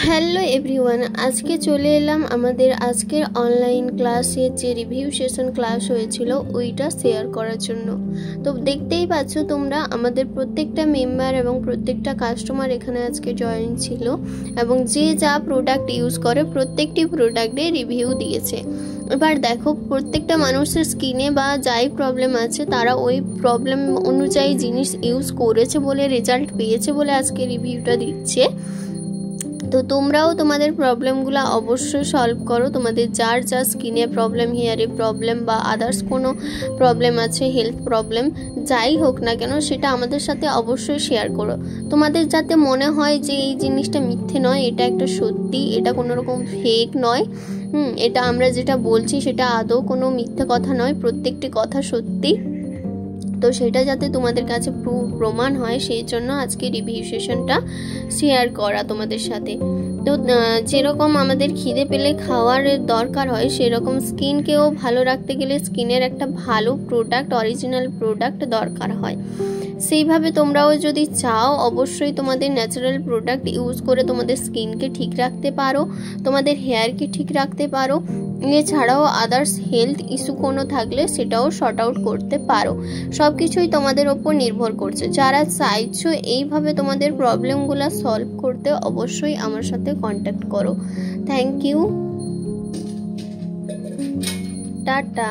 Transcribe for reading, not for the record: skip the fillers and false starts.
Hello everyone, আজকে চলে এলাম আমাদের আজকের অনলাইন ক্লাসের যে রিভিউ সেশন ক্লাস হয়েছিল ওইটা শেয়ার করার জন্য। তো দেখতেই পাচ্ছ তোমরা, আমাদের প্রত্যেকটা মেম্বার এবং প্রত্যেকটা কাস্টমার এখানে আজকে জয়েন ছিল এবং যে যা প্রোডাক্ট ইউজ করে প্রত্যেকটি প্রোডাক্টে রিভিউ দিয়েছে। এবার দেখো, প্রত্যেকটা মানুষের স্কিনে বা যাই প্রবলেম আছে তারা ওই প্রবলেম অনুযায়ী জিনিস ইউজ করেছে বলে, রেজাল্ট পেয়েছে বলে আজকে রিভিউটা দিচ্ছে। তো তোমরাও তোমাদের প্রবলেমগুলো অবশ্যই সলভ করো। তোমাদের যার যা স্কিনে প্রবলেম, হেয়ারে প্রবলেম বা আদার্স কোনো প্রবলেম আছে, হেলথ প্রবলেম যাই হোক না কেন, সেটা আমাদের সাথে অবশ্যই শেয়ার করো। তোমাদের যাতে মনে হয় যে এই জিনিসটা মিথ্যে নয়, এটা একটা সত্যি, এটা কোনো রকম ফেক নয়। এটা আমরা যেটা বলছি সেটা আদৌ কোনো মিথ্যে কথা নয়, প্রত্যেকটি কথা সত্যি। তো সেটা যাতে তোমাদের কাছে প্রমাণ হয়, সেই জন্য আজকে রিভিউ সেশনটা শেয়ার করা তোমাদের সাথে। তো যেরকম আমাদের খিদে পেলে খাওয়ার দরকার হয়, সেরকম স্কিনকেও ভালো রাখতে গেলে স্কিনের একটা ভালো প্রোডাক্ট, অরিজিনাল প্রোডাক্ট দরকার হয়। সেইভাবে তোমরাও যদি চাও, অবশ্যই তোমাদের ন্যাচারাল প্রোডাক্ট ইউজ করে তোমাদের স্কিনকে ঠিক রাখতে পারো, তোমাদের হেয়ারকে ঠিক রাখতে পারো। এছাড়াও আদার্স হেলথ ইস্যু কোনো থাকলে সেটাও শর্ট আউট করতে পারো। সব কিছুই তোমাদের ওপর নির্ভর করছে। যারা চাইছো এইভাবে তোমাদের প্রবলেমগুলো সলভ করতে, অবশ্যই আমার সাথে কন্ট্যাক্ট করো। Thank you, tata.